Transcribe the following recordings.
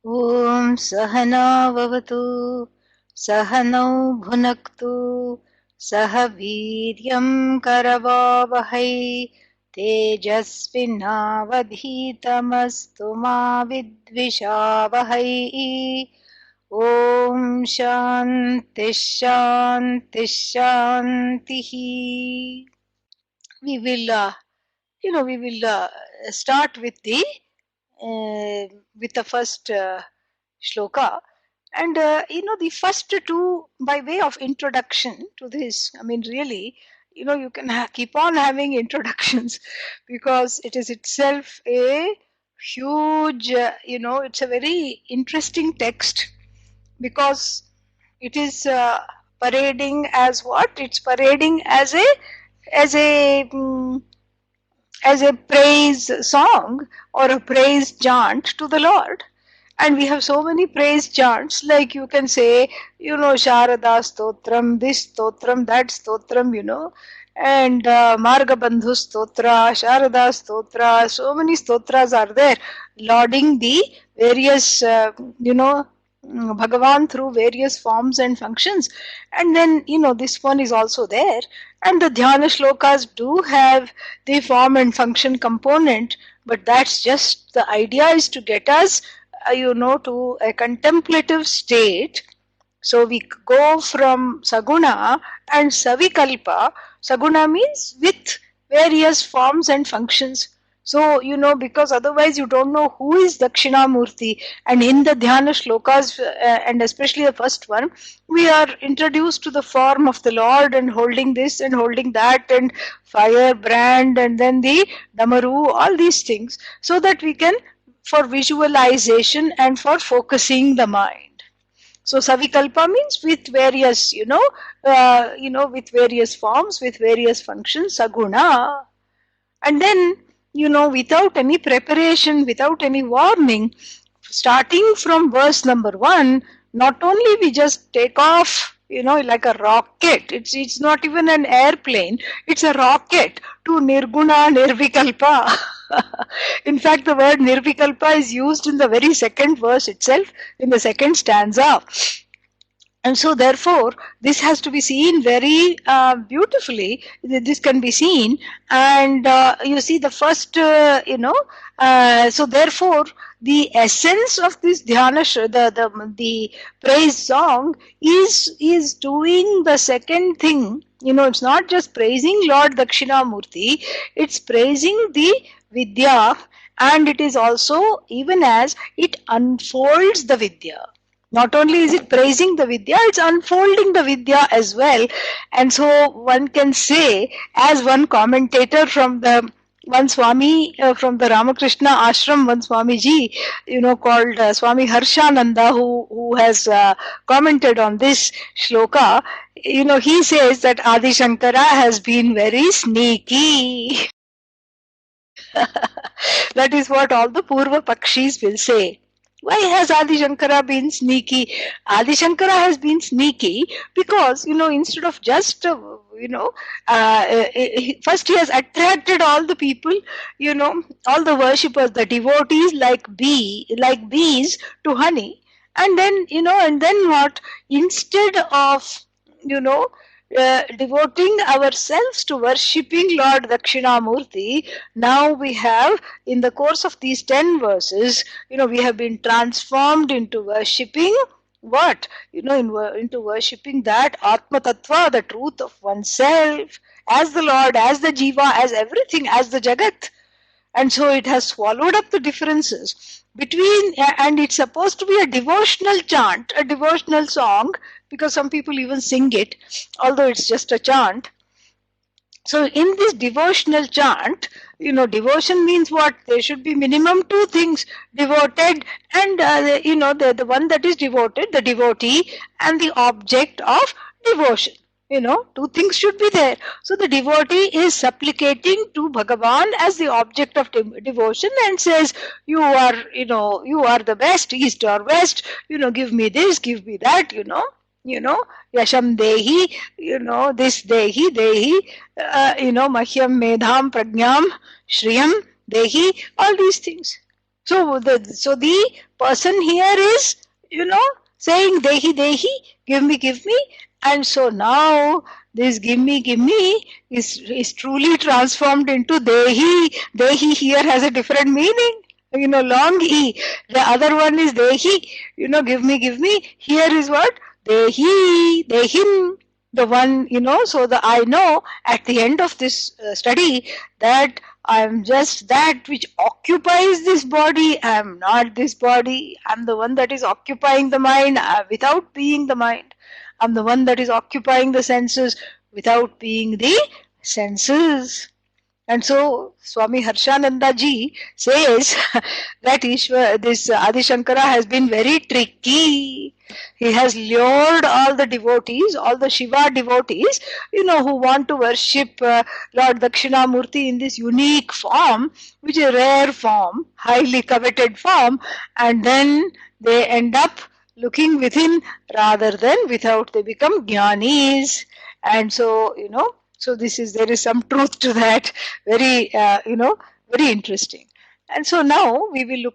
Om Sahana Vavatu Sahanau Bhunaktu Sahaviryam Karavavahai Tejasvinavadhitamastu ma vidvishavahai. Om Shanti Shanti Shanti. We will start with the first shloka, and the first two by way of introduction to this. I mean, really, you can keep on having introductions because it is itself a huge, it's a very interesting text because it is parading as what? It's parading as a as a praise song or a praise chant to the Lord. And we have so many praise chants, like you can say, Sharada Stotram, this Stotram, that Stotram, and Marga Bandhu Stotra, Sharada Stotra, so many stotras are there, lauding the various, Bhagavan through various forms and functions. And then, this one is also there. And the dhyana shlokas do have the form and function component, but that's just the idea is to get us, to a contemplative state. So we go from saguna and savikalpa. Saguna means with various forms and functions. So, because otherwise you don't know who is Dakshinamurthy. And in the dhyana shlokas, and especially the first one, we are introduced to the form of the Lord and holding this and holding that and fire brand and then the damaru, all these things, so that we can, for visualization and for focusing the mind. So savikalpa means with various, with various forms, with various functions, saguna. And then, without any preparation, without any warning, starting from verse number 1, not only we just take off, like a rocket. It's not even an airplane. It's a rocket to nirguna nirvikalpa. In fact, the word nirvikalpa is used in the very second verse itself, in the second stanza. And so therefore this has to be seen very beautifully. This can be seen, and you see the first so therefore the essence of this dhyana the praise song is doing the second thing. It's not just praising Lord Dakshinamurti, it's praising the vidya, and it is also, even as it unfolds the vidya. Not only is it praising the vidya, it's unfolding the vidya as well. And so one can say, as one commentator from the one Swami from the Ramakrishna Ashram, one Swamiji, called Swami Harshananda, who has commented on this shloka, he says that Adi Shankara has been very sneaky. That is what all the Purva Pakshis will say. Why has Adi Shankara been sneaky? Adi Shankara has been sneaky because, instead of just, first he has attracted all the people, all the worshippers, the devotees like bees to honey. And then, and then what? Instead of, devoting ourselves to worshipping Lord Dakshinamurti, now we have, in the course of these 10 verses, we have been transformed into worshipping what? Into worshipping that Atma Tattva, the truth of oneself, as the Lord, as the Jiva, as everything, as the Jagat. And so it has swallowed up the differences between, and it's supposed to be a devotional chant, a devotional song, because some people even sing it, although it's just a chant. So in this devotional chant, devotion means what? There should be minimum two things: devoted and, the one that is devoted, the devotee, and the object of devotion. Two things should be there. So the devotee is supplicating to Bhagavan as the object of devotion and says, you are the best, east or west, give me this, give me that, Yasham Dehi, this Dehi, Mahyam Medham Prajnam Shriyam Dehi, all these things. So the person here is, saying Dehi Dehi, give me. And so now this give me is truly transformed into Dehi. Dehi here has a different meaning. Long E. The other one is Dehi, give me. Here is what? Dehi, Dehim. The one, so I know at the end of this study that I am just that which occupies this body. I am not this body. I am the one that is occupying the mind without being the mind. I am the one that is occupying the senses without being the senses. And so Swami Harshananda ji says that this Adi Shankara has been very tricky. He has lured all the devotees, all the Shiva devotees, who want to worship Lord Dakshinamurthy in this unique form, which is a rare form, highly coveted form, and then they end up looking within rather than without. They become jnanis. And so, so there is some truth to that. Very, very interesting. And so now we will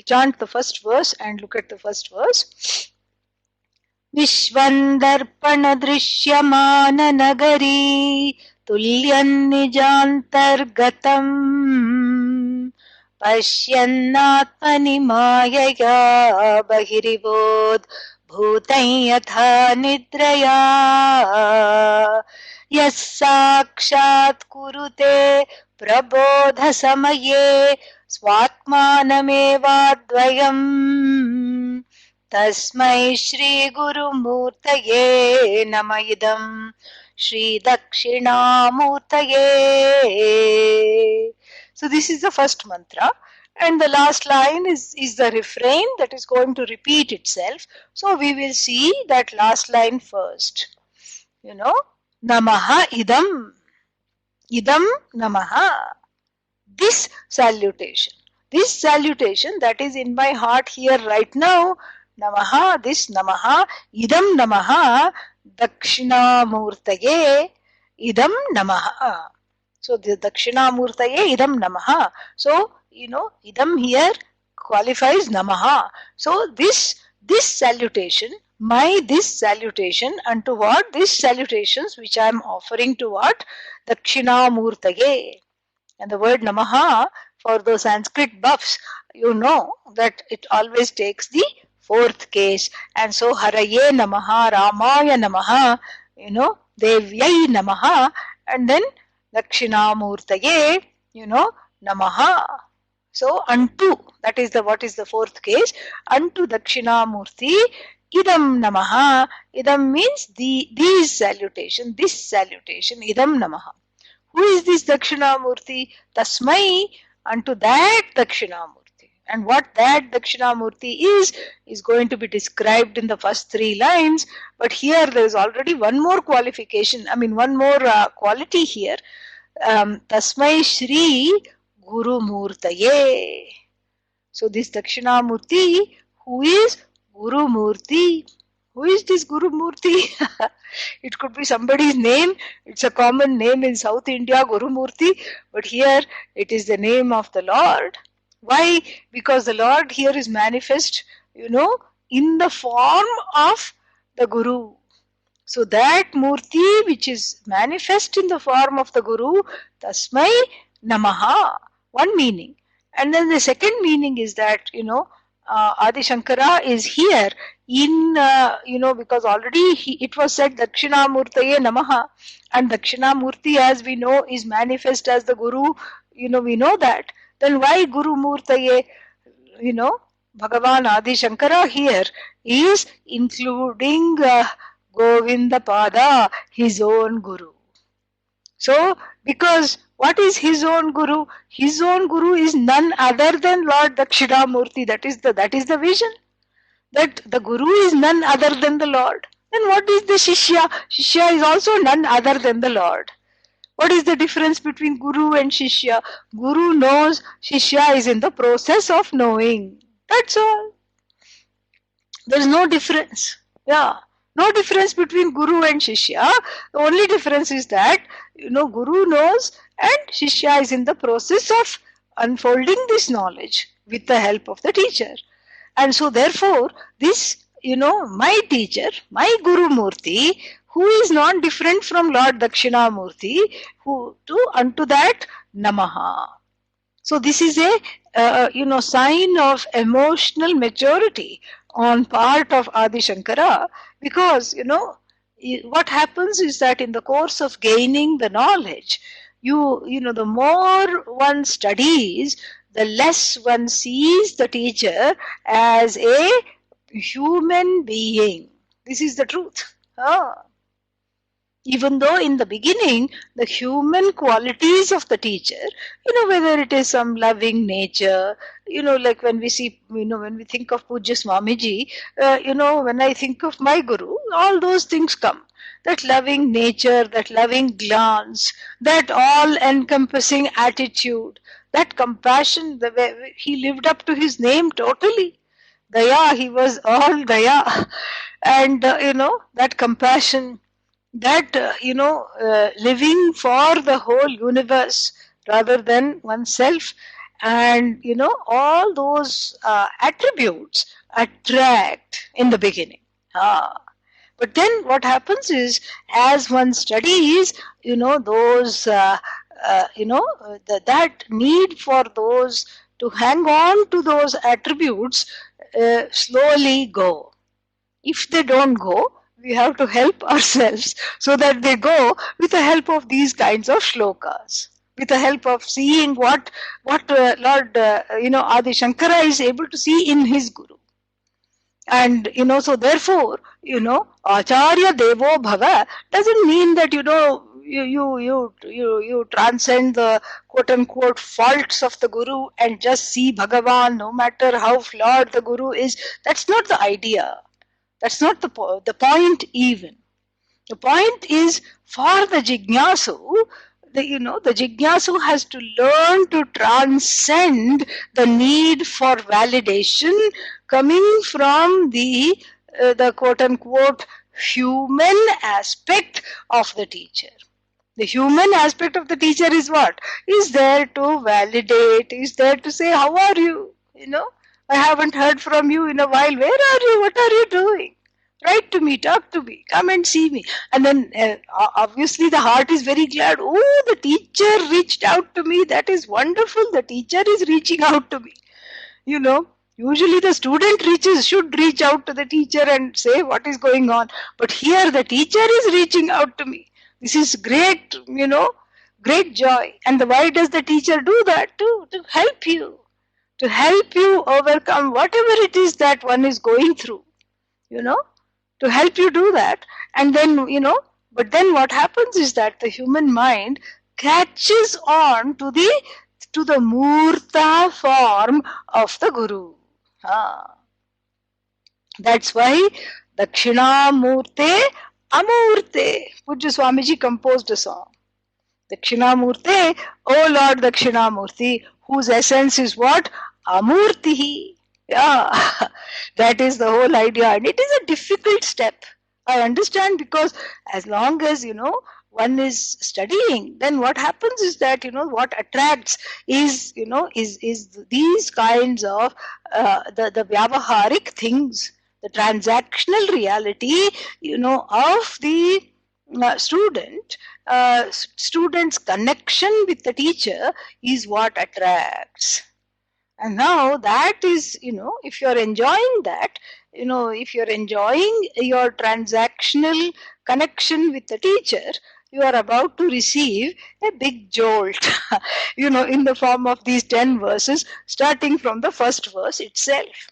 chant the first verse and look at the first verse. Vishvaṃ darpana drishyamana nagari tulyan nijantargatam pashyannatmani mayaya bahirivod bhutay yatha nidraya यः साक्षात् कुरुते प्रबोध समये स्वात्मानमेवाद्वयम् तस्मै श्री गुरुमूर्तये नम इदं श्री दक्षिणामूर्तये. So this is the first mantra, and the last line is the refrain that is going to repeat itself. So we will see that last line first. Namaha idam. Idam namaha. This salutation that is in my heart here right now. Namaha, this namaha. Idam namaha. Dakshinamurtaye. Idam namaha. So the Dakshinamurtaye idam namaha. So, idam here qualifies namaha. So this salutation, this salutation unto what? These salutations which I am offering to what? Dakshinamurtaye. And the word namaha, for those Sanskrit buffs, that it always takes the fourth case. And so Haraye namaha, Ramaya namaha, Devyai namaha, and then Dakshinamurtaye, namaha. So unto, that is what is the fourth case? Unto Dakshinamurti, idam namaha. Idam means this salutation, idam namaha. Who is this Dakshinamurti? Tasmai, unto that Dakshinamurti. And what that Dakshinamurti is going to be described in the first 3 lines. But here there is already one more qualification, one more quality here. Tasmai Shri Guru Murtaye. So this Dakshinamurti, who is Guru Murti? Who is this Guru Murti? It could be somebody's name. It's a common name in South India, Guru Murti. But here it is the name of the Lord. Why? Because the Lord here is manifest, in the form of the Guru. So that Murti which is manifest in the form of the Guru, Tasmai Namaha. One meaning. And then the second meaning is that, Adi Shankara is here in, because already it was said Dakshinamurtaye Namaha, and Dakshinamurti, as we know, is manifest as the Guru. We know that. Then why Guru Murtaye? Bhagavan Adi Shankara here is including Govinda Pada, his own Guru. So, because what is his own Guru? His own Guru is none other than Lord Dakshinamurti. That is the vision. That the Guru is none other than the Lord. Then what is the Shishya? Shishya is also none other than the Lord. What is the difference between Guru and Shishya? Guru knows, Shishya is in the process of knowing. That's all. There is no difference. Yeah. No difference between Guru and Shishya. The only difference is that, Guru knows and Shishya is in the process of unfolding this knowledge. with the help of the teacher. And so therefore, this, my teacher, my Guru Murti, who is not different from Lord Dakshinamurti, unto that Namaha. So this is a sign of emotional maturity on part of Adi Shankara, because what happens is that in the course of gaining the knowledge, the more one studies, the less one sees the teacher as a human being. This is the truth. Even though in the beginning, the human qualities of the teacher, whether it is some loving nature, like when we see, when we think of Pujya Swamiji, when I think of my Guru, all those things come. That loving nature, that loving glance, that all-encompassing attitude, that compassion, the way he lived up to his name totally. Daya, he was all Daya. And, that compassion, that living for the whole universe rather than oneself, and all those attributes attract in the beginning. But then what happens is, as one studies, those that need for those to hang on to those attributes slowly go. If they don't go, we have to help ourselves so that they go with the help of these kinds of shlokas, with the help of seeing what Lord Adi Shankara is able to see in his Guru. And so therefore, Acharya Devo Bhava doesn't mean that you transcend the quote unquote faults of the Guru and just see Bhagavan no matter how flawed the Guru is. That's not the idea. That's not the point even. The point is, for the Jignasu, the Jignasu has to learn to transcend the need for validation coming from the quote unquote human aspect of the teacher. The human aspect of the teacher is what? Is there to validate, is there to say, how are you? I haven't heard from you in a while. Where are you? What are you doing? Write to me, talk to me, come and see me. And then obviously the heart is very glad. Oh, the teacher reached out to me. That is wonderful. The teacher is reaching out to me. Usually the student should reach out to the teacher and say what is going on. But here the teacher is reaching out to me. This is great, great joy. And why does the teacher do that? To help you. To help you overcome whatever it is that one is going through, to help you do that. And then, but then what happens is that the human mind catches on to the Murta form of the Guru. That's why Dakshinamurte Amurte. Pujya Swamiji composed a song. Dakshinamurte, O Lord Dakshinamurti, whose essence is what? Amurtihi. Yeah, that is the whole idea. And it is a difficult step. I understand, because as long as, one is studying, then what happens is that, what attracts is, is these kinds of the vyavaharik things, the transactional reality, of the student's connection with the teacher is what attracts. And now that is, if you're enjoying that, if you're enjoying your transactional connection with the teacher, you are about to receive a big jolt, in the form of these 10 verses, starting from the first verse itself.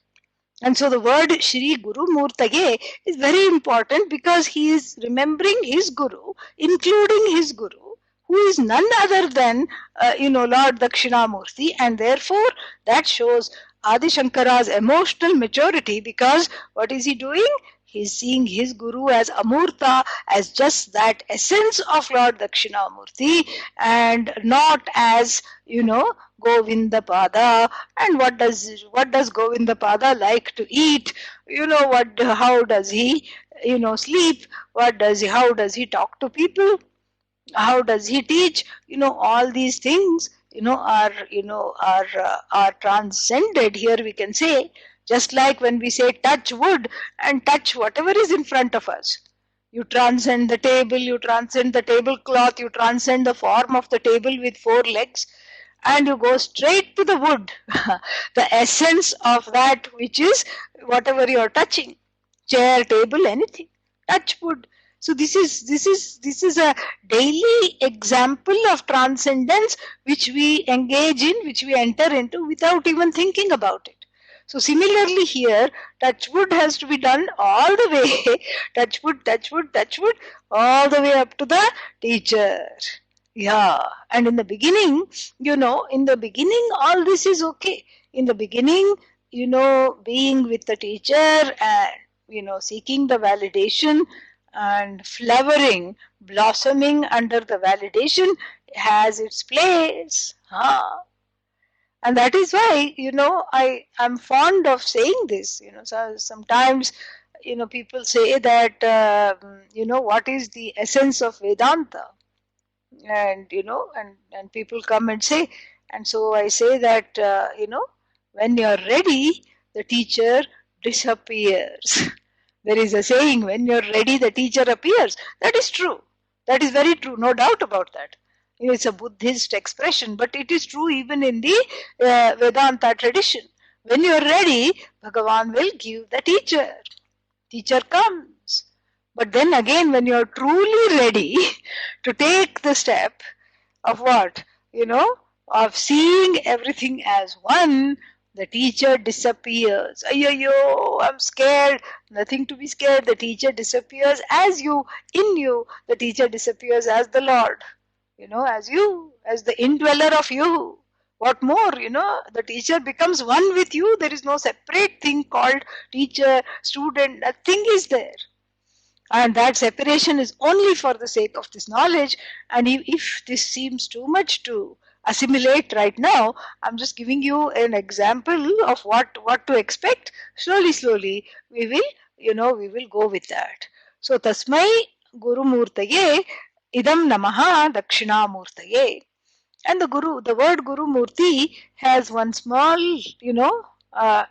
And so the word Shri Guru Murtage is very important, because he is remembering his Guru, including his Guru, who is none other than, Lord Dakshinamurti. And therefore, that shows Adi Shankara's emotional maturity, because what is he doing? He's seeing his Guru as Amurta, as just that essence of Lord Dakshinamurti, and not as, Govindapada. And what does Govindapada like to eat? How does he, sleep? How does he talk to people? How does he teach? All these things, are transcended. Here we can say, just like when we say touch wood and touch whatever is in front of us. You transcend the table, you transcend the tablecloth, you transcend the form of the table with four legs, and you go straight to the wood, the essence of that which is whatever you are touching, chair, table, anything. Touch wood. So this is a daily example of transcendence which we engage in, which we enter into without even thinking about it. So similarly here, touch wood has to be done all the way, touch wood, touch wood, touch wood, all the way up to the teacher. Yeah, and in the beginning, all this is okay. In the beginning, being with the teacher and, seeking the validation and flowering, blossoming under the validation has its place. And that is why, I'm fond of saying this. So sometimes, people say that, what is the essence of Vedanta? And, and people come and say, and so I say that, when you're ready, the teacher disappears. There is a saying, when you're ready, the teacher appears. That is true. That is very true. No doubt about that. It's a Buddhist expression, but it is true even in the Vedanta tradition. When you're ready, Bhagavan will give the teacher. Teacher comes. But then again, when you're truly ready to take the step of what? Of seeing everything as one, the teacher disappears. Ayyo, I'm scared. Nothing to be scared. The teacher disappears as you. In you, the teacher disappears as the Lord. As you, as the indweller of you. What more, the teacher becomes one with you. There is no separate thing called teacher, student. Nothing is there. And that separation is only for the sake of this knowledge. And if this seems too much to assimilate right now, I'm just giving you an example of what to expect. Slowly, we will go with that. So, Tasmai Guru Murtaye Idam Namaha Dakshinamurtaye. And the word Guru Murti has one small,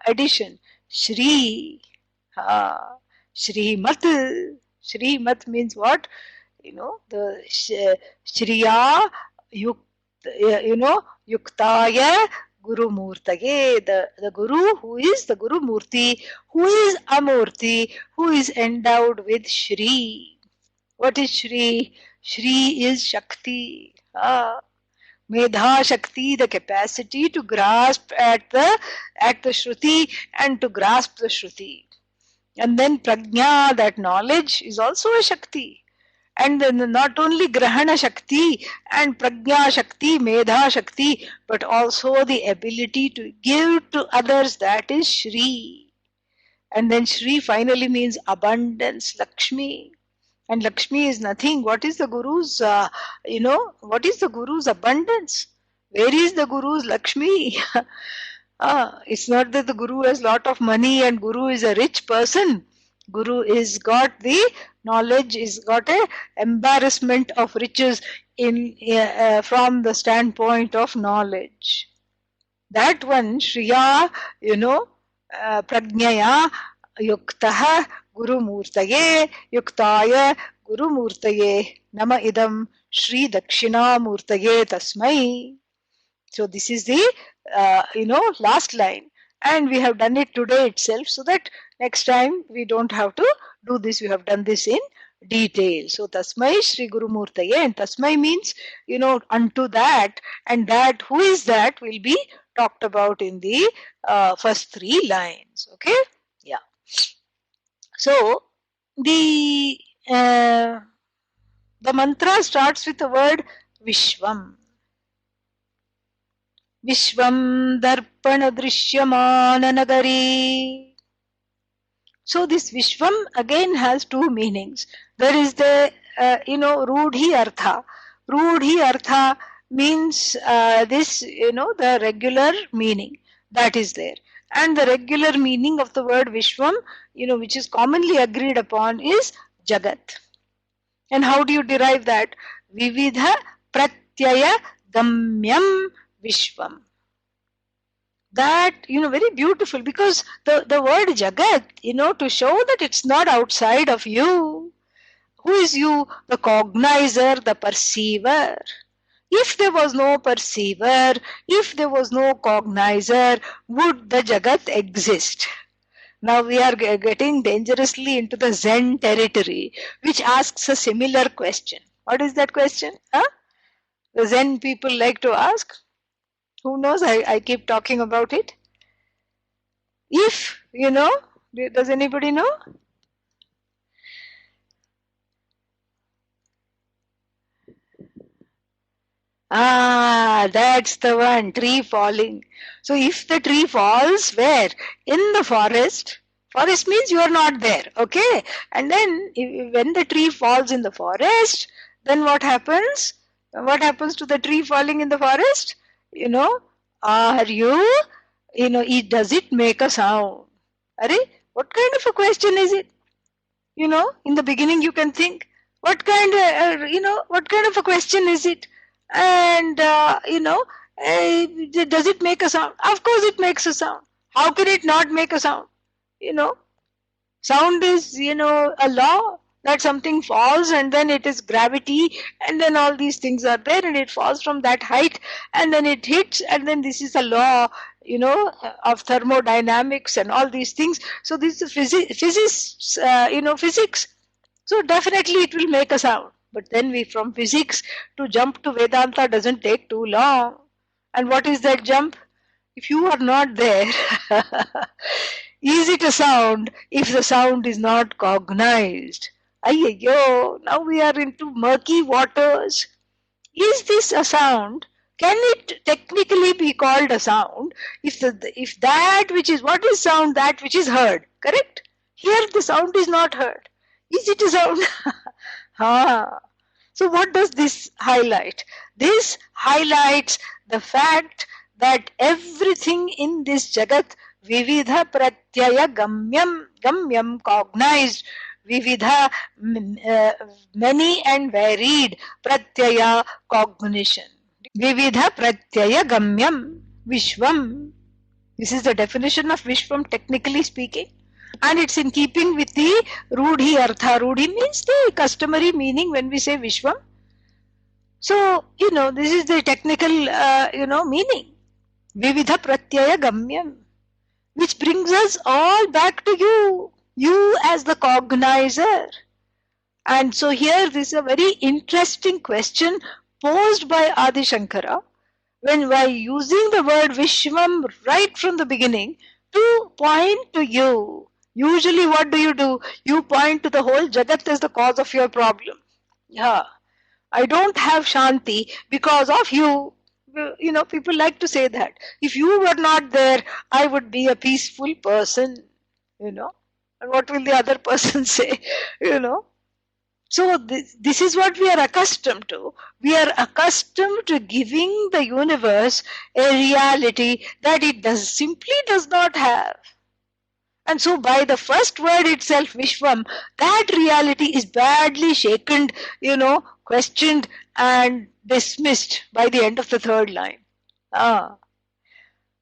addition. Shri. Shrimat. Shrimat means what? The Shriya Yuktaya Guru Murtaye, the Guru who is the Guru Murti, who is a Murti, who is endowed with Shri. What is Shri? Shri is Shakti. Medha Shakti, the capacity to grasp at the Shruti and to grasp the Shruti. And then Prajna, that knowledge, is also a Shakti. And then not only Grahana Shakti and Prajna Shakti, Medha Shakti, but also the ability to give to others, that is Shri. And then Shri finally means abundance, Lakshmi. And Lakshmi is nothing. What is the Guru's, what is the Guru's abundance? Where is the Guru's Lakshmi? It's not that the Guru has lot of money and Guru is a rich person. Guru is got the knowledge, is got a embarrassment of riches from the standpoint of knowledge. That one, Shriya, Prajnaya, Yuktaha, Guru Murtaye, Yuktaya, Guru Murtaye, Nama Idam, Shri Dakshinamurtaye Tasmai. So this is the last line, and we have done it today itself, so that next time we don't have to do this. We have done this in detail. So Tasmai Shri Guru Murtaye, and Tasmai means unto that, and that who is that will be talked about in the first three lines. Okay, yeah. So the mantra starts with the word viśvaṃ. Viśvaṃ darpana drishyamana nagari. So this viśvaṃ again has two meanings. There is the rudhi artha. Rudhi artha means the regular meaning that is there. And the regular meaning of the word viśvaṃ, which is commonly agreed upon, is jagat. And how do you derive that? Vividha pratyaya gamyam viśvaṃ. That, very beautiful, because the word jagat, to show that it's not outside of you. Who is you? The cognizer, the perceiver. If there was no perceiver, if there was no cognizer, would the jagat exist? Now we are getting dangerously into the Zen territory, which asks a similar question. What is that question? Huh? The Zen people like to ask. Who knows? I keep talking about it. If, does anybody know? Ah, that's the one, tree falling. So if the tree falls where? In the forest. Forest means you are not there, okay? And then when the tree falls in the forest, then what happens? What happens to the tree falling in the forest? Are you, does it make a sound? Are, what kind of a question is it? In the beginning you can think, what kind of a question is it? And, does it make a sound? Of course it makes a sound. How can it not make a sound? Sound is, a law that something falls and then it is gravity and then all these things are there and it falls from that height and then it hits and then this is a law, of thermodynamics and all these things. So this is physics. So definitely it will make a sound. But then from physics to jump to Vedanta doesn't take too long. And what is that jump? If you are not there, is it a sound if the sound is not cognized? Ayyo, now we are into murky waters. Is this a sound? Can it technically be called a sound if that which is, what is sound? That which is heard, correct? Here the sound is not heard. Is it a sound? So what does this highlight? This highlights the fact that everything in this jagat, vividha pratyaya gamyam, cognized, vividha, many and varied, pratyaya, cognition. Vividha pratyaya gamyam, viśvaṃ. This is the definition of viśvaṃ, technically speaking. And it's in keeping with the rudhi artha. Rudhi means the customary meaning when we say viśvaṃ. So, this is the technical, meaning. Vividha pratyaya gamyam. Which brings us all back to you. You as the cognizer. And so here this is a very interesting question posed by Adi Shankara, when by using the word viśvaṃ right from the beginning to point to you. Usually what do? You point to the whole jagat as the cause of your problem. Yeah, I don't have shanti because of you. People like to say that. If you were not there, I would be a peaceful person. And what will the other person say? So this is what we are accustomed to. We are accustomed to giving the universe a reality that it simply does not have. And so by the first word itself, viśvaṃ, that reality is badly shaken, questioned and dismissed by the end of the third line.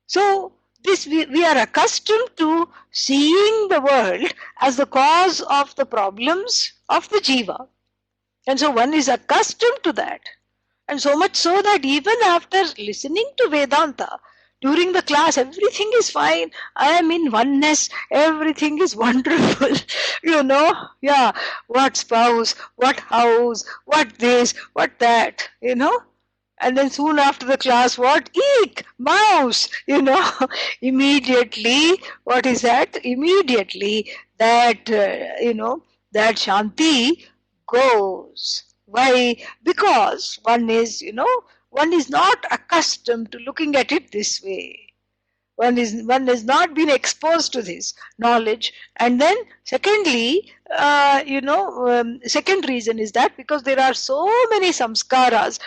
So this we are accustomed to seeing the world as the cause of the problems of the jiva. And so one is accustomed to that. And so much so that even after listening to Vedanta, during the class, everything is fine. I am in oneness. Everything is wonderful. Yeah, what spouse, what house, what this, what that, And then soon after the class, what? Eek, mouse, Immediately, what is that? Immediately that, that shanti goes. Why? Because one is not accustomed to looking at it this way. One is not been exposed to this knowledge. And then secondly, second reason is that because there are so many samskaras,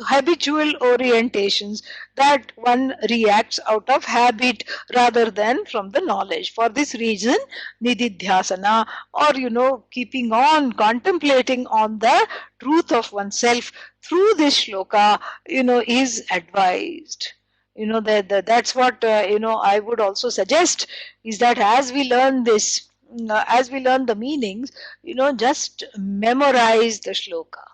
habitual orientations, that one reacts out of habit rather than from the knowledge. For this reason, nididhyasana, or keeping on contemplating on the truth of oneself through this shloka, is advised. That's what I would also suggest, is that as we learn this, as we learn the meanings, just memorize the shloka,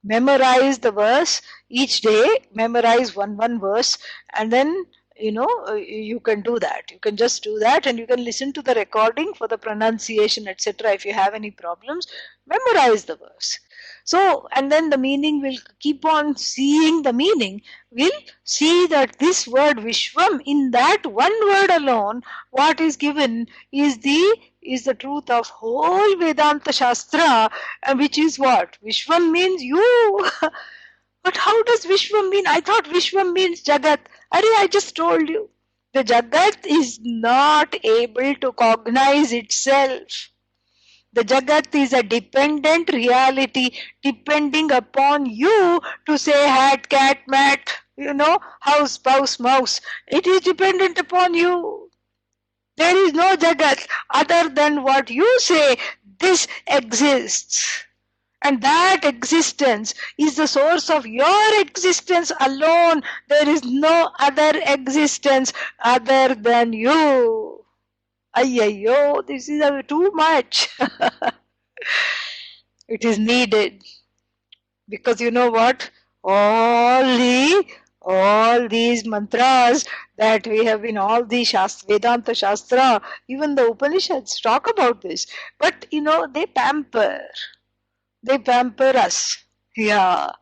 memorize the verse each day, memorize one verse, and then you can do that. You can just do that, and you can listen to the recording for the pronunciation, etc. If you have any problems, memorize the verse. So, and then the meaning will keep on seeing the meaning. We'll see that this word viśvaṃ, in that one word alone, what is given is the truth of whole Vedanta Shastra, which is what? Viśvaṃ means you. But how does viśvaṃ mean? I thought viśvaṃ means Jagat. I just told you. The Jagat is not able to cognize itself. The Jagat is a dependent reality, depending upon you to say hat, cat, mat, house, spouse, mouse. It is dependent upon you. There is no Jagat other than what you say. This exists. And that existence is the source of your existence alone. There is no other existence other than you. Ayyo, this is too much. It is needed. Because you know what? All these mantras that we have in all the Vedanta Shastra, even the Upanishads talk about this. But they pamper. They pamper us. Yeah.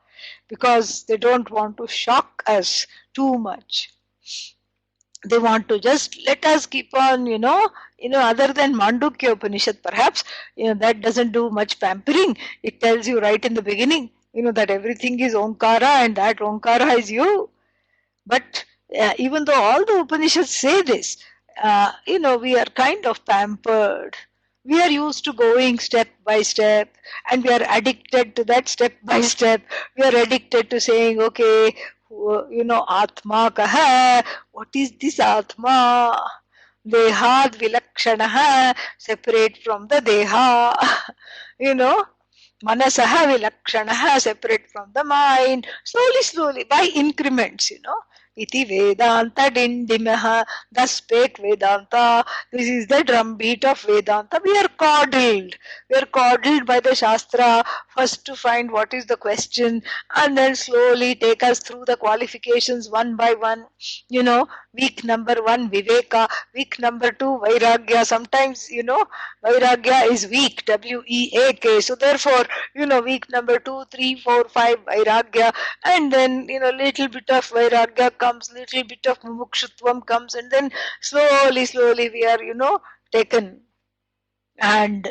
Because they don't want to shock us too much. They want to just let us keep on, other than Mandukya Upanishad perhaps, that doesn't do much pampering. It tells you right in the beginning, that everything is Omkara and that Omkara is you. But even though all the Upanishads say this, we are kind of pampered. We are used to going step by step, and we are addicted to that step by step. We are addicted to saying, okay, Atma kaha, what is this Atma? Dehad vilakshanaha, separate from the Deha. Manasaha vilakshanaha, separate from the mind. Slowly, by increments, Iti Vedanta dindimaha, thus spake Vedanta. This is the drumbeat of Vedanta. We are coddled. We are coddled by the Shastra, first to find what is the question, and then slowly take us through the qualifications one by one. Week number 1, Viveka. Week number 2, Vairagya. Sometimes, Vairagya is weak, W-E-A-K. So therefore, week number 2, 3, 4, 5, Vairagya. And then, little bit of Vairagya comes, little bit of Mumukshutvam comes, and then slowly we are, taken. And,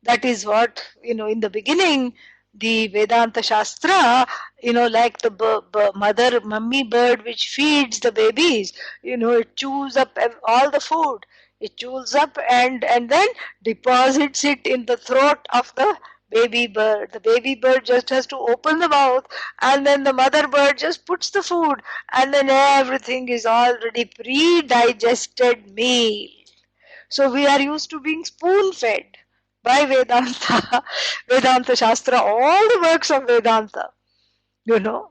that is what, in the beginning, the Vedanta Shastra, like the mummy bird which feeds the babies, it chews up all the food. It chews up and then deposits it in the throat of the baby bird. The baby bird just has to open the mouth, and then the mother bird just puts the food, and then everything is already pre-digested meal. So we are used to being spoon-fed by Vedanta, Vedanta Shastra, all the works of Vedanta,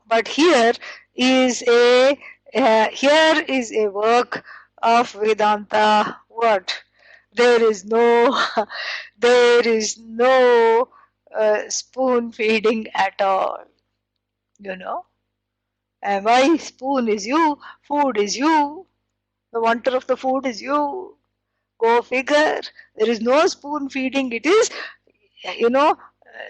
But here is a work of Vedanta. What? There is no spoon feeding at all, And why spoon is you, food is you, the wanter of the food is you. Go figure. There is no spoon feeding. It is,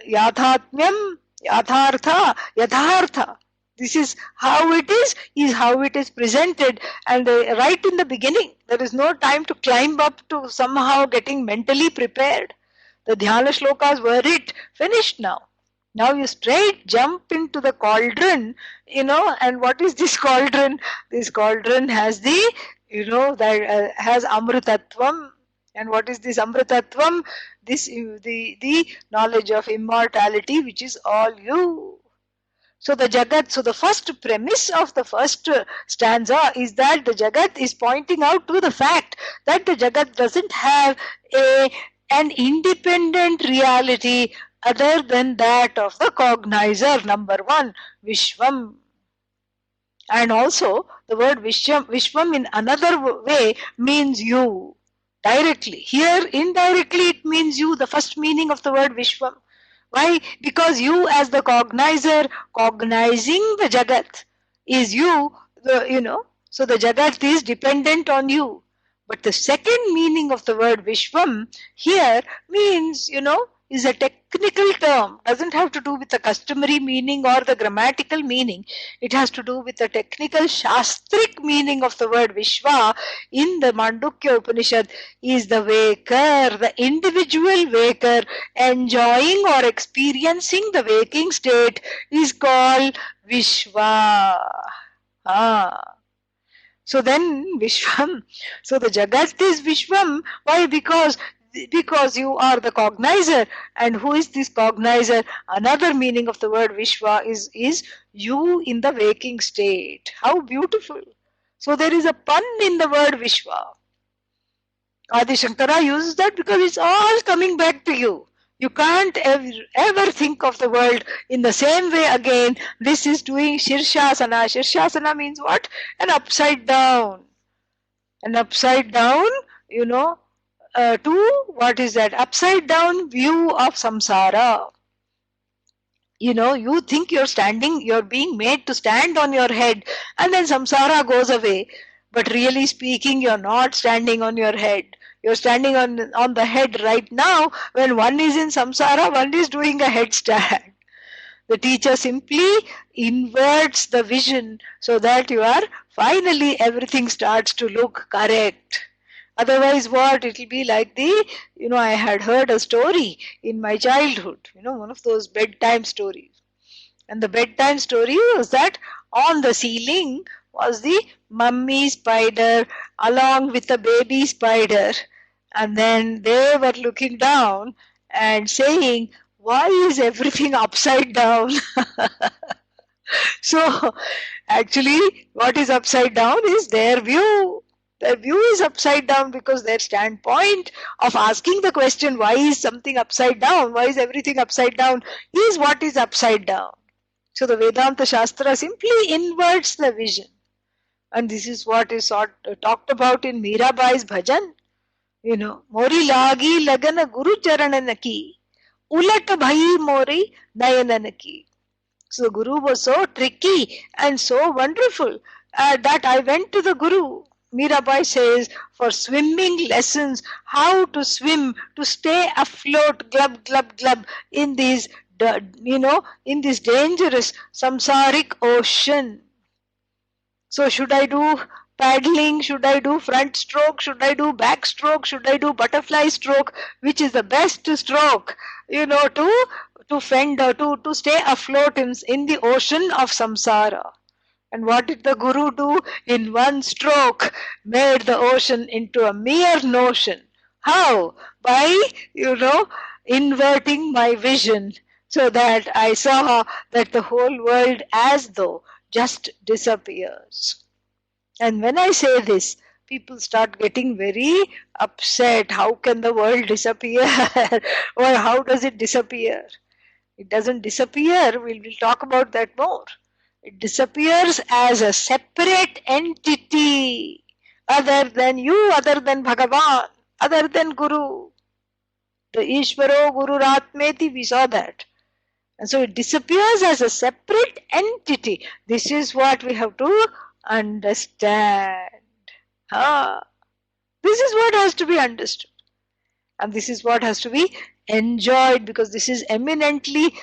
yathatmyam, yathartha, yathartha. This is how it is how it is presented. And right in the beginning, there is no time to climb up to somehow getting mentally prepared. The dhyana shlokas were finished now. Now you straight jump into the cauldron, and what is this cauldron? This cauldron has that has amrutatvam. And what is this amrutatvam? This the knowledge of immortality, which is all you. So the Jagat, so the first premise of the first stanza is that the Jagat is pointing out to the fact that the Jagat doesn't have an independent reality other than that of the cognizer, number one, viśvaṃ. And also the word viśvaṃ in another way means you directly. Here indirectly it means you, the first meaning of the word viśvaṃ. Why? Because you as the cognizer, cognizing the Jagat is you, so the Jagat is dependent on you. But the second meaning of the word viśvaṃ here means, is a technical term. Doesn't have to do with the customary meaning or the grammatical meaning. It has to do with the technical shastric meaning of the word Vishwa in the Mandukya Upanishad is the waker, the individual waker enjoying or experiencing the waking state is called Vishwa. So then Vishwam, so the Jagat is Vishwam. Why? Because you are the cognizer. And who is this cognizer? Another meaning of the word Vishwa is you in the waking state. How beautiful. So there is a pun in the word Vishwa. Adi Shankara uses that because it's all coming back to you. You can't ever think of the world in the same way again. This is doing Shirshasana. Shirshasana means what? An upside down. An upside down, to what is that? Upside down view of samsara. You think you're being made to stand on your head, and then samsara goes away. But really speaking, you're not standing on your head. You're standing on the head right now. When one is in samsara, one is doing a headstand. The teacher simply inverts the vision so that finally everything starts to look correct. Otherwise what? It will be like I had heard a story in my childhood, one of those bedtime stories. And the bedtime story was that on the ceiling was the mummy spider along with the baby spider. And then they were looking down and saying, why is everything upside down? So actually what is upside down is their view. Their view is upside down because their standpoint of asking the question, why is something upside down? Why is everything upside down? Is what is upside down. So the Vedanta Shastra simply inverts the vision. And this is what is talked about in Mirabai's bhajan. Mori lagi lagana guru charananaki, ulat bhai mori nayananaki. So the Guru was so tricky and so wonderful that I went to the Guru. Mirabai says, for swimming lessons, how to swim, to stay afloat, glub, glub, glub, in this, in this dangerous samsaric ocean. So should I do paddling? Should I do front stroke? Should I do back stroke? Should I do butterfly stroke? Which is the best stroke, to fend, to stay afloat in the ocean of samsara? And what did the Guru do? In one stroke, made the ocean into a mere notion. How? By, inverting my vision so that I saw that the whole world as though just disappears. And when I say this, people start getting very upset. How can the world disappear? Or how does it disappear? It doesn't disappear. We'll talk about that more. It disappears as a separate entity, other than you, other than Bhagavan, other than Guru. The Ishvaro Guru Ratmeti, we saw that. And so it disappears as a separate entity. This is what we have to understand. This is what has to be understood. And this is what has to be enjoyed, because this is eminently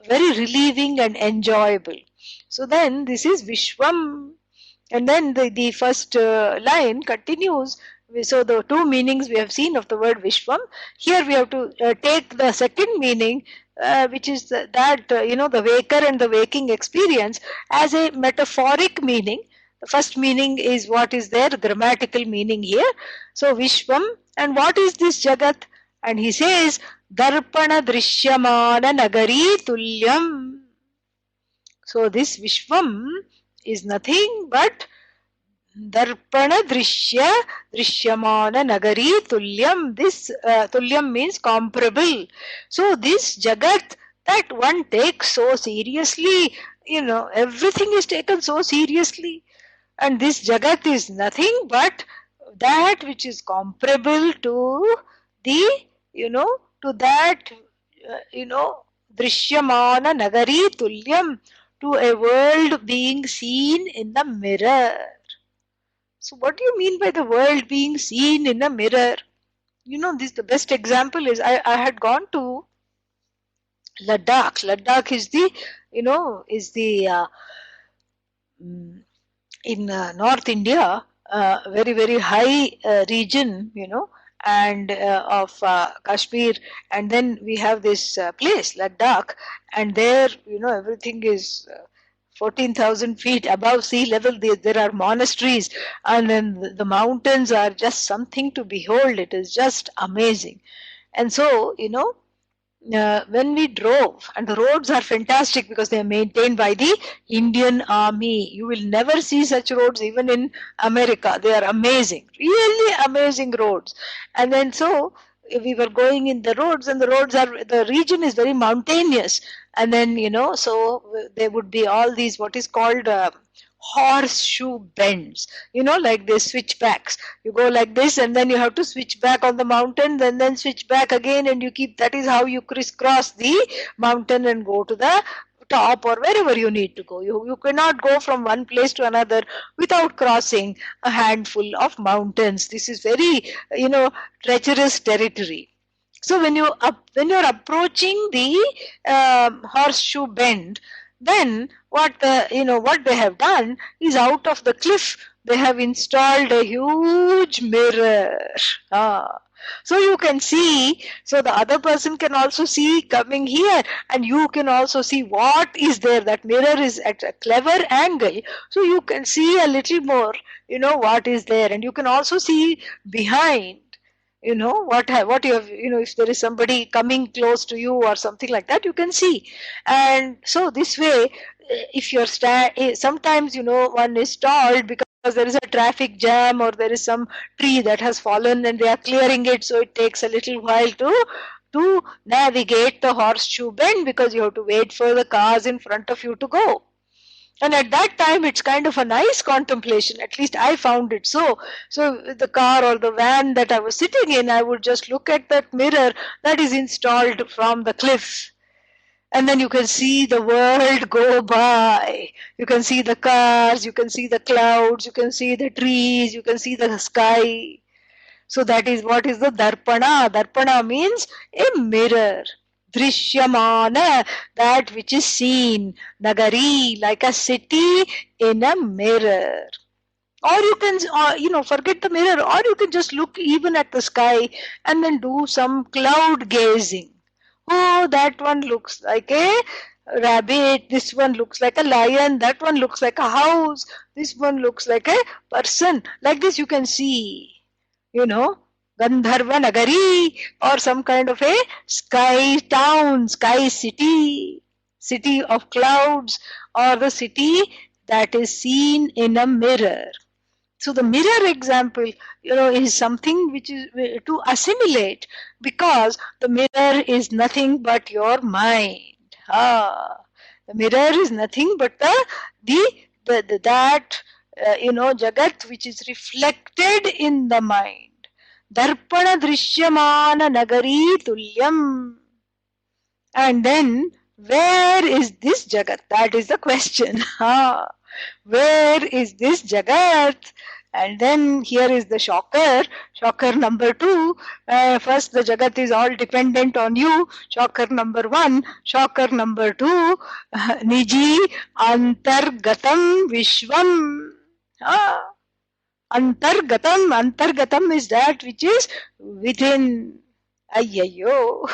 very relieving and enjoyable. So then this is Vishwam. And then the first line continues. So the two meanings we have seen of the word Vishwam. Here we have to take the second meaning, which is the waker and the waking experience, as a metaphoric meaning. The first meaning is what is there, grammatical meaning here. So Vishvam, and what is this Jagat? And he says, Darpana Drishyamana Nagari Tulyam. So this Vishvam is nothing but Darpana Drishyamana Nagari Tulyam. This Tulyam means comparable. So this Jagat that one takes so seriously, everything is taken so seriously. And this Jagat is nothing but that which is comparable to the, to that, Drishyamana Nagari Tulyam, to a world being seen in the mirror. So what do you mean by the world being seen in a mirror? This the best example is I had gone to Ladakh. Ladakh is the, in North India, very, very high region, and of Kashmir. And then we have this place, Ladakh, and there, everything is 14,000 feet above sea level. There are monasteries, and then the mountains are just something to behold. It is just amazing. And so, when we drove, and the roads are fantastic because they are maintained by the Indian Army. You will never see such roads even in America. They are amazing, really amazing roads. And then so we were going in the roads, and the region is very mountainous. And then, so there would be all these what is called horseshoe bends, like the switchbacks. You go like this, and then you have to switch back on the mountain, and then switch back again, and that is how you crisscross the mountain and go to the top or wherever you need to go. You cannot go from one place to another without crossing a handful of mountains. This is very, treacherous territory. So when you're approaching the horseshoe bend, then what they have done is, out of the cliff they have installed a huge mirror. So you can see, so the other person can also see coming here, and you can also see what is there. That mirror is at a clever angle, so you can see a little more, what is there, and you can also see behind. What you have, if there is somebody coming close to you or something like that, you can see. And so this way, if you're sometimes, one is stalled because there is a traffic jam, or there is some tree that has fallen and they are clearing it, so it takes a little while to navigate the horseshoe bend, because you have to wait for the cars in front of you to go. And at that time, it's kind of a nice contemplation. At least I found it so. So the car or the van that I was sitting in, I would just look at that mirror that is installed from the cliff. And then you can see the world go by. You can see the cars, you can see the clouds, you can see the trees, you can see the sky. So that is what is the darpana. Darpana means a mirror. Drishyamana, that which is seen. Nagari, like a city in a mirror. Or you can, forget the mirror, or you can just look even at the sky and then do some cloud gazing. Oh, that one looks like a rabbit, this one looks like a lion, that one looks like a house, this one looks like a person. Like this you can see, Gandharva Nagari, or some kind of a sky town, sky city, city of clouds, or the city that is seen in a mirror. So the mirror example, is something which is to assimilate, because the mirror is nothing but your mind. The mirror is nothing but that Jagat which is reflected in the mind. Darpana Drishyamana Nagari Tulyam. And then, where is this Jagat? That is the question. Where is this Jagat? And then here is the shocker. Shocker number 2. First, the Jagat is all dependent on you. Shocker number 1. Shocker number 2. Niji Antargatam viśvaṃ. Antargatam is that which is within. Ayyayo.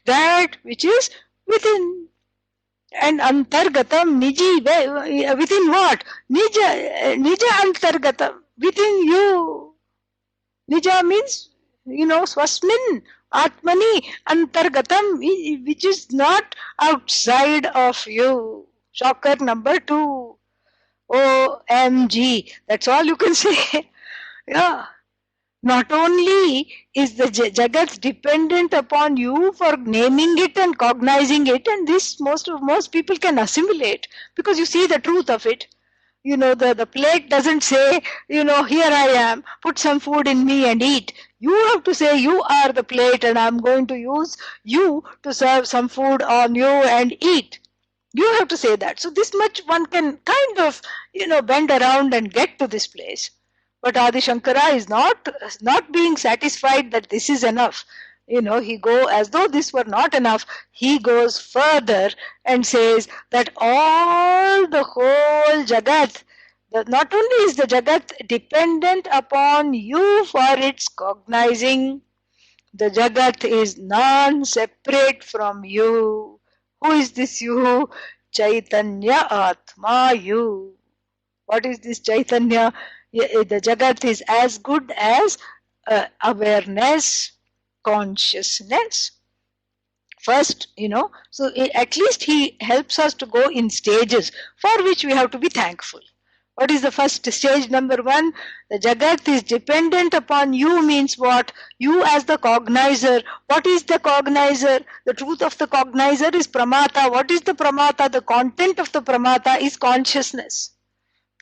That which is within. And antargatam, niji, within what? Nija antargatam, within you. Nija means, swasmin, atmani, antargatam, which is not outside of you. Shocker number 2. OMG. That's all you can say. Yeah. Not only is the Jagat dependent upon you for naming it and cognizing it, and this most people can assimilate because you see the truth of it. The plate doesn't say, here I am, put some food in me and eat. You have to say, you are the plate and I'm going to use you to serve some food on you and eat. You have to say that. So this much one can kind of, bend around and get to this place. But Adi Shankara is not being satisfied that this is enough. He go as though this were not enough. He goes further and says that all the whole Jagat, not only is the Jagat dependent upon you for its cognizing, the Jagat is non-separate from you. Who is this you? Chaitanya Atma, you. What is this Chaitanya? The Jagat is as good as awareness, consciousness. First, so at least he helps us to go in stages for which we have to be thankful. What is the first stage? Number 1, the Jagat is dependent upon you means what? You as the cognizer. What is the cognizer? The truth of the cognizer is pramata. What is the pramata? The content of the pramata is consciousness.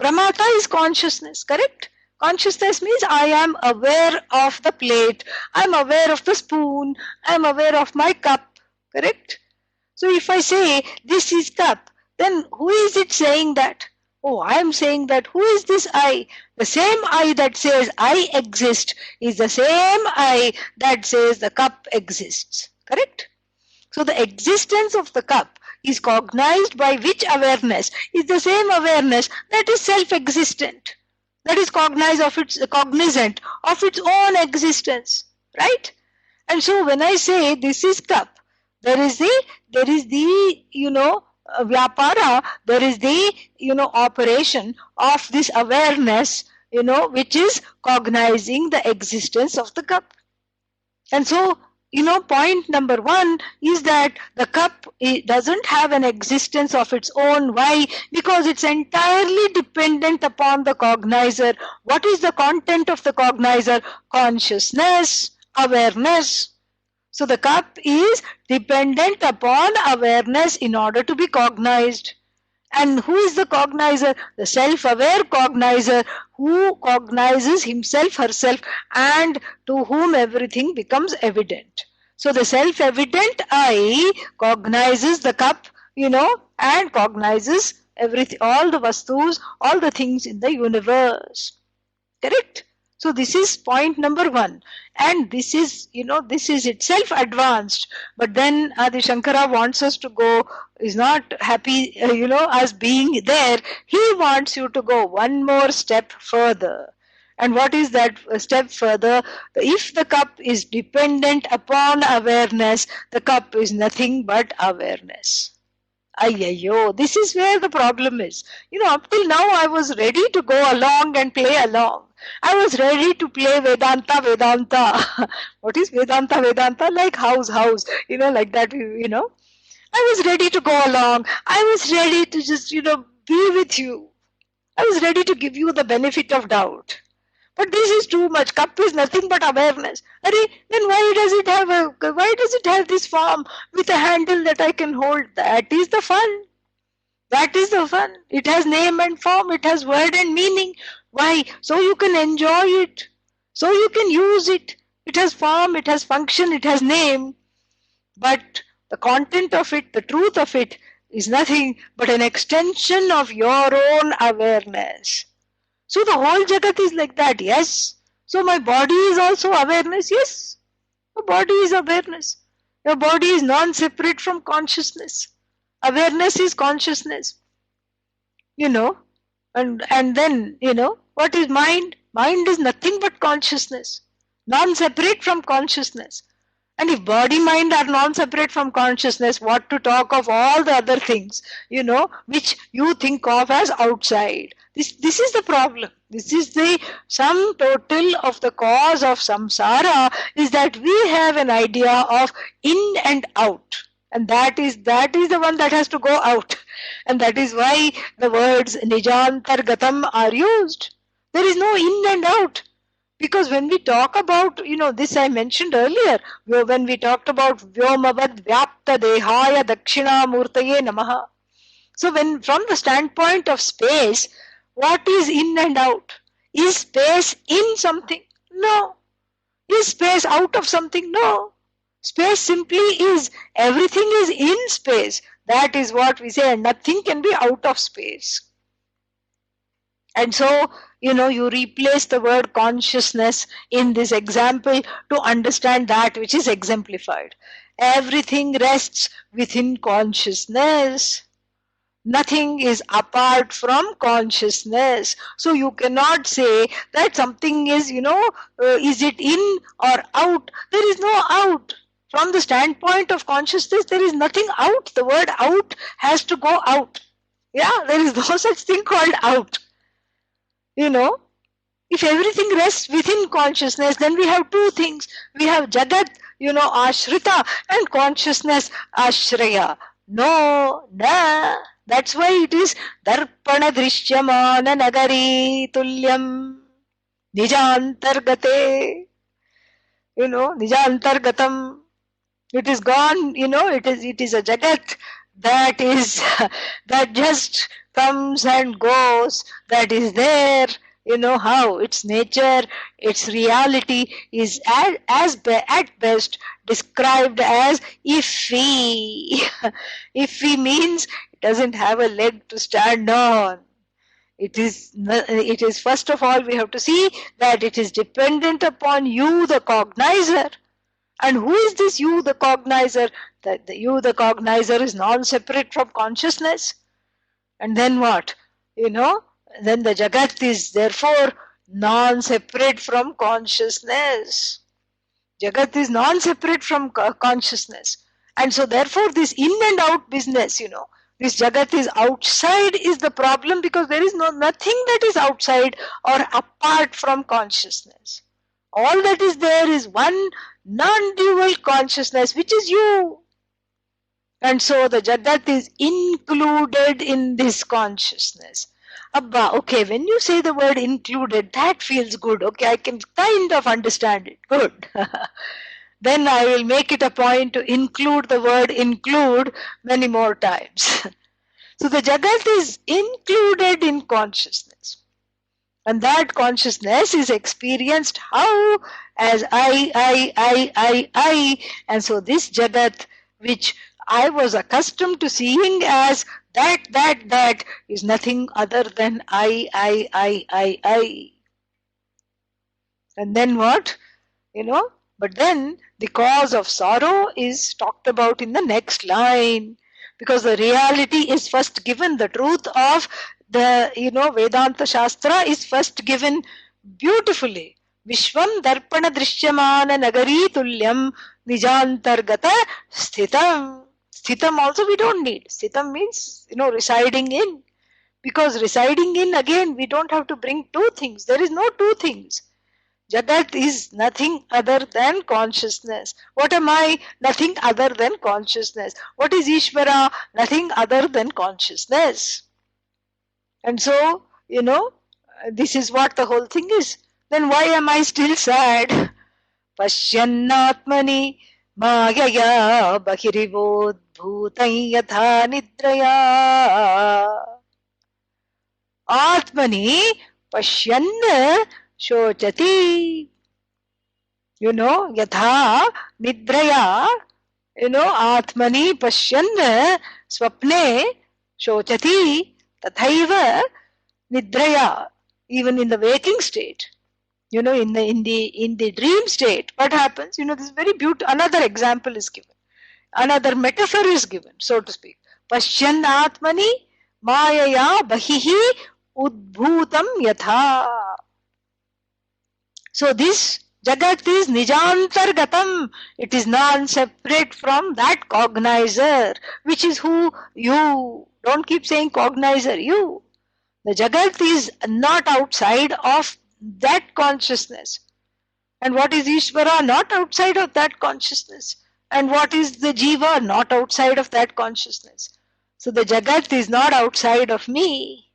Pramata is consciousness, correct? Consciousness means I am aware of the plate, I am aware of the spoon, I am aware of my cup, correct? So if I say this is cup, then who is it saying that? Oh, I am saying that. Who is this I? The same I that says I exist is the same I that says the cup exists, correct? So the existence of the cup is cognized by which awareness? Is the same awareness that is self-existent, that is cognizant of its own existence, right? And so when I say this is cup, there is the vyapara, there is the operation of this awareness, which is cognizing the existence of the cup. And so point number 1 is that the cup doesn't have an existence of its own. Why? Because it's entirely dependent upon the cognizer. What is the content of the cognizer? Consciousness, awareness. So the cup is dependent upon awareness in order to be cognized. And who is the cognizer? The self-aware cognizer who cognizes himself, herself, and to whom everything becomes evident. So the self-evident I cognizes the cup, and cognizes everything, all the vastus, all the things in the universe. Correct? So this is point number 1. And this is itself advanced. But then Adi Shankara wants us to go, is not happy, us being there. He wants you to go one more step further. And what is that step further? If the cup is dependent upon awareness, the cup is nothing but awareness. Ayyayo, this is where the problem is. Up till now I was ready to go along and play along. I was ready to play Vedanta. What is Vedanta? Like house, like that, I was ready to go along. I was ready to just, be with you. I was ready to give you the benefit of doubt. But this is too much. Cup is nothing but awareness. Then why does it have this form with a handle that I can hold? That is the fun. That is the fun. It has name and form. It has word and meaning. Why? So you can enjoy it. So you can use it. It has form, it has function, it has name. But the content of it, the truth of it, is nothing but an extension of your own awareness. So the whole Jagat is like that, yes. So my body is also awareness, yes. The body is awareness. Your body is non-separate from consciousness. Awareness is consciousness. And then, what is mind? Mind is nothing but consciousness. Non-separate from consciousness. And if body, mind are non-separate from consciousness, what to talk of all the other things, which you think of as outside. This is the problem. This is the sum total of the cause of samsara, is that we have an idea of in and out. And that is the one that has to go out. And that is why the words nijantargatam are used. There is no in and out. Because when we talk about, this I mentioned earlier, when we talked about vyomavad vyapta dehaya dakshinamurtaye namaha. So when from the standpoint of space, what is in and out? Is space in something? No. Is space out of something? No. Space simply is. Everything is in space. That is what we say, and nothing can be out of space. And so, you replace the word consciousness in this example to understand that which is exemplified. Everything rests within consciousness. Nothing is apart from consciousness. So you cannot say that something is, is it in or out? There is no out. From the standpoint of consciousness, there is nothing out. The word out has to go out. Yeah, there is no such thing called out. If everything rests within consciousness, then we have two things. We have Jagat, Ashrita, and consciousness, Ashraya. No, na. That's why it is Darpana Drishyamana Nagari Tulyam Nijantargate. Nijantargatam. It is gone, it is a Jagat that is, that just comes and goes, that is there, how its nature, its reality is at best described as iffy. Iffy means it doesn't have a leg to stand on. It is first of all, we have to see that it is dependent upon you, the cognizer. And who is this you, the cognizer? That the you, the cognizer, is non-separate from consciousness. And then what? Then the Jagat is therefore non-separate from consciousness. Jagat is non-separate from consciousness. And so therefore this in and out business, this Jagat is outside is the problem, because there is nothing that is outside or apart from consciousness. All that is there is one non-dual consciousness, which is you. And so the Jagat is included in this consciousness. Abba, okay, when you say the word included, that feels good. Okay, I can kind of understand it. Good. Then I will make it a point to include the word include many more times. So the Jagat is included in consciousness. And that consciousness is experienced how? As I. And so this Jagat, which I was accustomed to seeing as that is nothing other than I. And then what? But then the cause of sorrow is talked about in the next line. Because the reality is first given, the truth of the, Vedanta Shastra is first given beautifully. Viśvaṃ darpana drishyamana nagari tulyam nijantargata sthitam. Sthitam also we don't need. Sthitam means, residing in. Because residing in, again, we don't have to bring two things. There is no two things. Jagat is nothing other than consciousness. What am I? Nothing other than consciousness. What is Ishvara? Nothing other than consciousness. And so, this is what the whole thing is. Then why am I still sad? Pashyannatmani mayaya bahirivod bhutai yatha nidraya. Atmani pashyanna shochati. Yatha nidraya. Atmani pashyanna swapne shochati. Tathaiva nidraya. Even in the waking state, in the dream state, what happens? This is very beautiful. Another example is given. Another metaphor is given, so to speak. Pashyan atmani mayaya bahihi udbhutam yatha. So this Jagat is nijantargatam. It is non-separate from that cognizer, which is who? You. Don't keep saying cognizer, you. The Jagat is not outside of that consciousness. And what is Ishvara? Not outside of that consciousness. And what is the Jiva? Not outside of that consciousness. So the Jagat is not outside of me.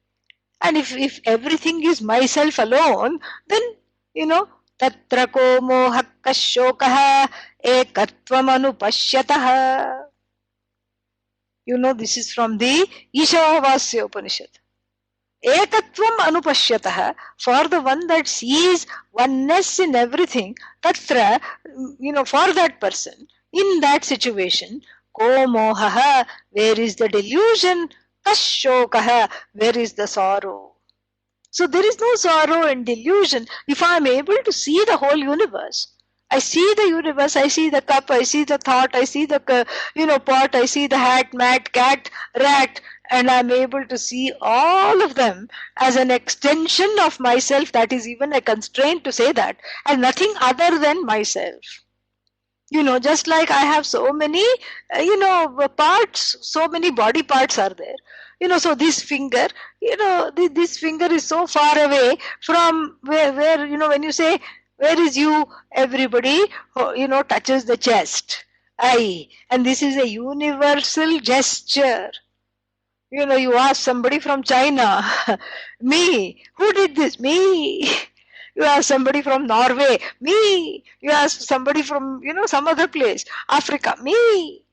And if everything is myself alone, then, tatra ko moha kashokaha ekatvam anupashyatah. This is from the Ishavasya Upanishad. Ekatvam anupashyatah, for the one that sees oneness in everything, tatra, for that person, in that situation, ko mohaha, where is the delusion, kashokaha, where is the sorrow. So there is no sorrow and delusion if I am able to see the whole universe. I see the universe, I see the cup, I see the thought, I see the pot, I see the hat, mat, cat, rat, and I'm able to see all of them as an extension of myself. That is even a constraint to say that, and nothing other than myself. Just like I have so many, parts, so many body parts are there. So this finger, this finger is so far away from where, when you say, where is you? Everybody, touches the chest. And this is a universal gesture. You ask somebody from China, me, who did this? Me. You ask somebody from Norway, me. You ask somebody from, some other place, Africa, me.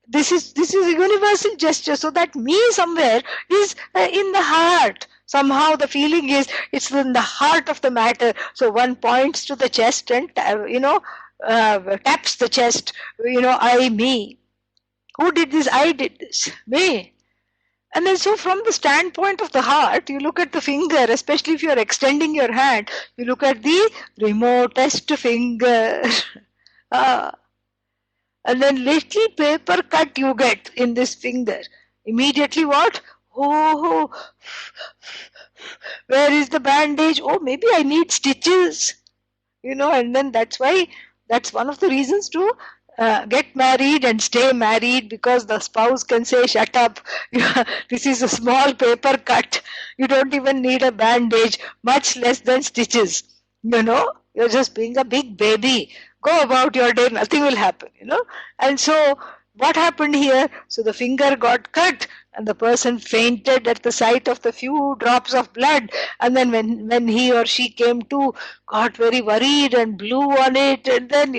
This is a universal gesture. So that me somewhere is in the heart. Somehow the feeling is it's in the heart of the matter. So one points to the chest and, taps the chest, I, me. Who did this? I did this. Me. And then so from the standpoint of the heart, you look at the finger, especially if you are extending your hand, you look at the remotest finger. And then little paper cut you get in this finger. Immediately what? Oh, where is the bandage? Oh, maybe I need stitches. And then that's one of the reasons to get married and stay married, because the spouse can say, shut up, this is a small paper cut, you don't even need a bandage, much less than stitches. You're just being a big baby, go about your day, nothing will happen. And so what happened here? So the finger got cut and the person fainted at the sight of the few drops of blood, and then when he or she came to, got very worried and blew on it, and then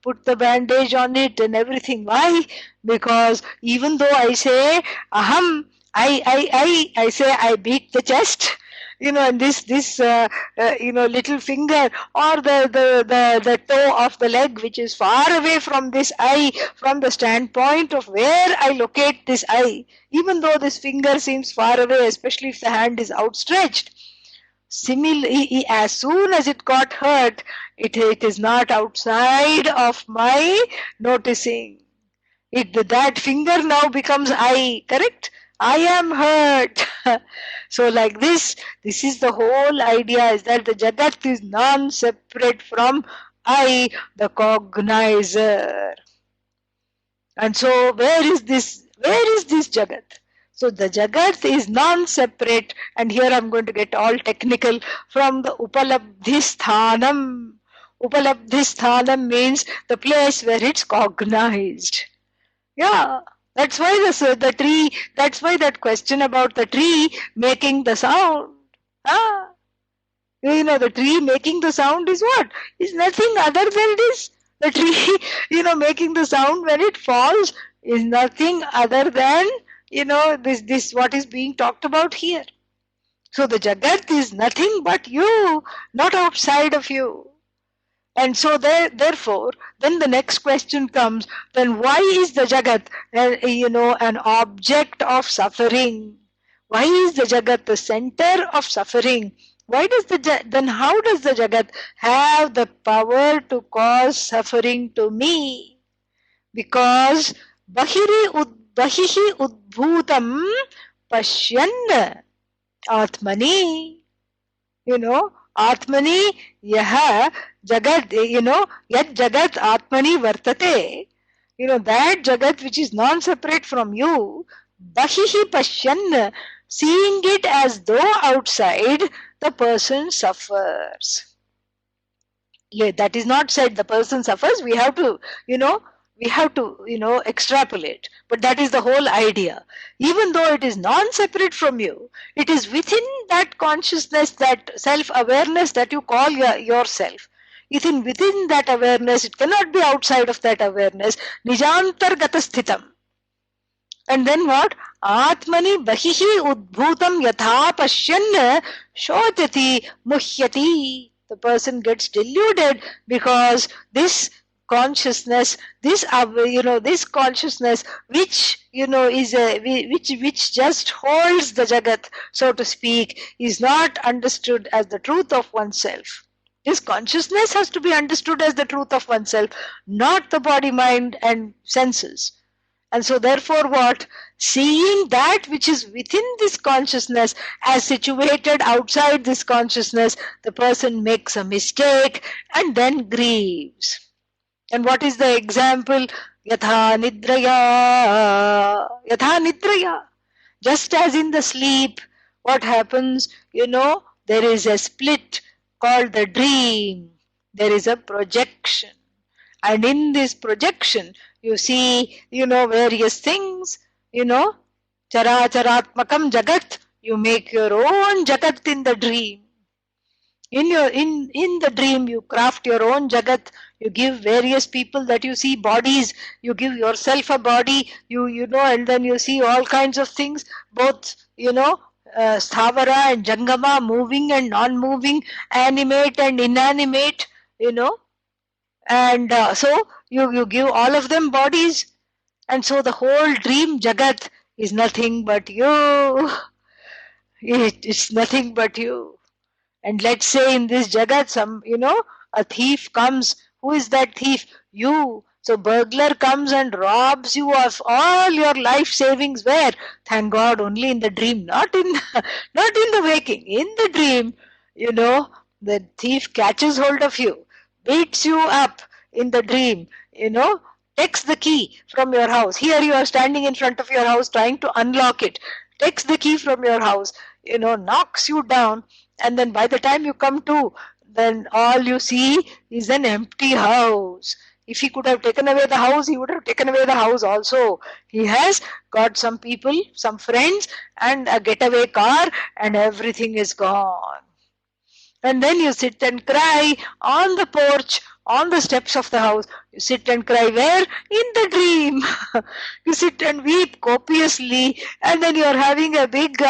put the bandage on it and everything. Why? Because even though I say aham, I say I beat the chest, and this little finger or the toe of the leg, which is far away from this eye, from the standpoint of where I locate this eye, even though this finger seems far away, especially if the hand is outstretched, similarly, as soon as it got hurt, it is not outside of my noticing. That finger now becomes I, correct? I am hurt. So like this is the whole idea, is that the Jagat is non-separate from I, the cognizer. And so where is this Jagat? So the Jagat is non-separate, and here I'm going to get all technical, from the Upalabdhisthanam. Upalabdhisthanam means the place where it's cognized. Yeah. That's why the tree, that's why that question about the tree making the sound. The tree making the sound is what? Is nothing other than this. The tree, making the sound when it falls is nothing other than, this what is being talked about here. So the Jagat is nothing but you, not outside of you. And so therefore, then the next question comes, then why is the Jagat, an object of suffering? Why is the Jagat the center of suffering? Then how does the Jagat have the power to cause suffering to me? Because bahihi udbhutam pashyan atmani. Atmani yaha jagat, yat jagat Atmani vartate, that jagat which is non-separate from you, bahihi pashyan, seeing it as though outside, the person suffers. Yeah, that is not said the person suffers. We have to, extrapolate. But that is the whole idea. Even though it is non-separate from you, it is within that consciousness, that self-awareness that you call yourself. Within that awareness, it cannot be outside of that awareness. Nijantargata sthitam. And then what? Atmani bahihi udbhutam yatha pashyan shojati muhyati. The person gets deluded because this consciousness, this consciousness which is which just holds the jagat, so to speak, is not understood as the truth of oneself. This consciousness has to be understood as the truth of oneself, not the body, mind, and senses. And so therefore what? Seeing that which is within this consciousness as situated outside this consciousness, the person makes a mistake and then grieves. And what is the example? Yatha nidraya. Yatha nidraya. Just as in the sleep, what happens? There is a split called the dream. There is a projection. And in this projection, you see, various things, characharatmakam jagat. You make your own jagat in the dream. In the dream, you craft your own jagat. You give various people that you see bodies. You give yourself a body. And then you see all kinds of things, both, sthavara and jangama, moving and non-moving, animate and inanimate, and so you give all of them bodies, and so the whole dream jagat is nothing but you. It's nothing but you. And let's say in this jagat, a thief comes. Who is that thief? You. So burglar comes and robs you of all your life savings. Where? Thank God, only in the dream, not in the waking. In the dream, the thief catches hold of you, beats you up in the dream, takes the key from your house. Here you are standing in front of your house trying to unlock it. Takes the key from your house, knocks you down, and then by the time you come to, then all you see is an empty house. If he could have taken away the house, he would have taken away the house also. He has got some people, some friends, and a getaway car, and everything is gone. And then you sit and cry on the porch, on the steps of the house. You sit and cry where? In the dream. You sit and weep copiously, and then you are having a big,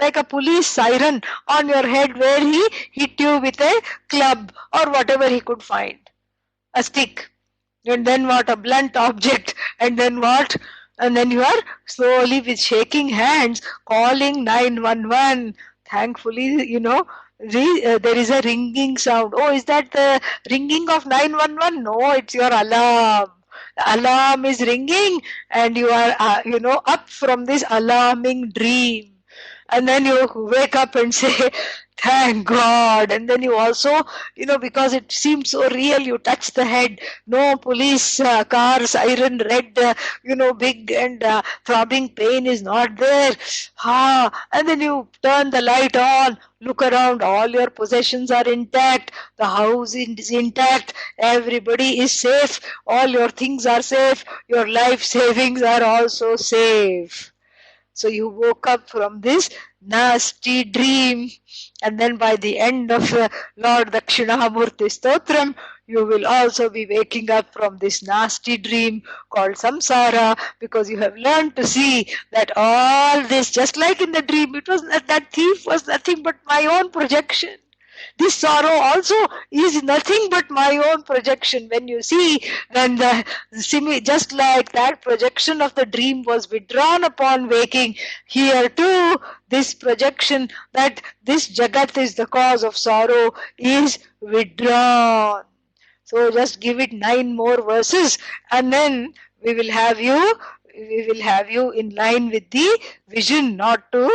like a police siren on your head, where he hit you with a club or whatever he could find. A stick. And then what? A blunt object. And then what? And then you are slowly with shaking hands calling 911. Thankfully, there is a ringing sound. Oh, is that the ringing of 911? No, it's your alarm. The alarm is ringing, and you are, up from this alarming dream. And then you wake up and say, thank God. And then you also, because it seems so real, you touch the head. No police car siren red, big and throbbing pain is not there. And then you turn the light on, look around, all your possessions are intact, the house is intact, everybody is safe, all your things are safe, your life savings are also safe. So you woke up from this nasty dream, and then by the end of Lord Dakshinamurthy Stotram, you will also be waking up from this nasty dream called samsara, because you have learned to see that all this, just like in the dream, it was that thief was nothing but my own projection. This sorrow also is nothing but my own projection. When you see, when just like that projection of the dream was withdrawn upon waking, here too, this projection that this jagat is the cause of sorrow is withdrawn. So just give it 9 more verses, and then we will have you in line with the vision, not to,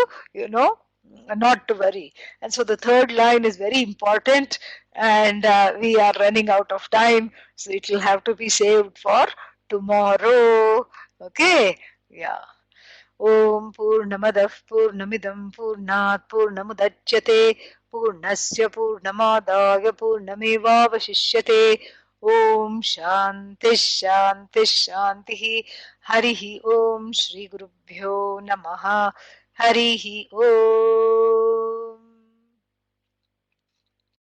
not to worry. And so the third line is very important, and we are running out of time, so it will have to be saved for tomorrow. Okay, yeah. Om Purnamadah Purnamidam Purnat Purnamudachyate Purnasya Purnamadaya Purnamevavashishyate. Om Shanti Shanti Shanti. Harihi Om Shri Gurubhyo Namaha. Harihi Om.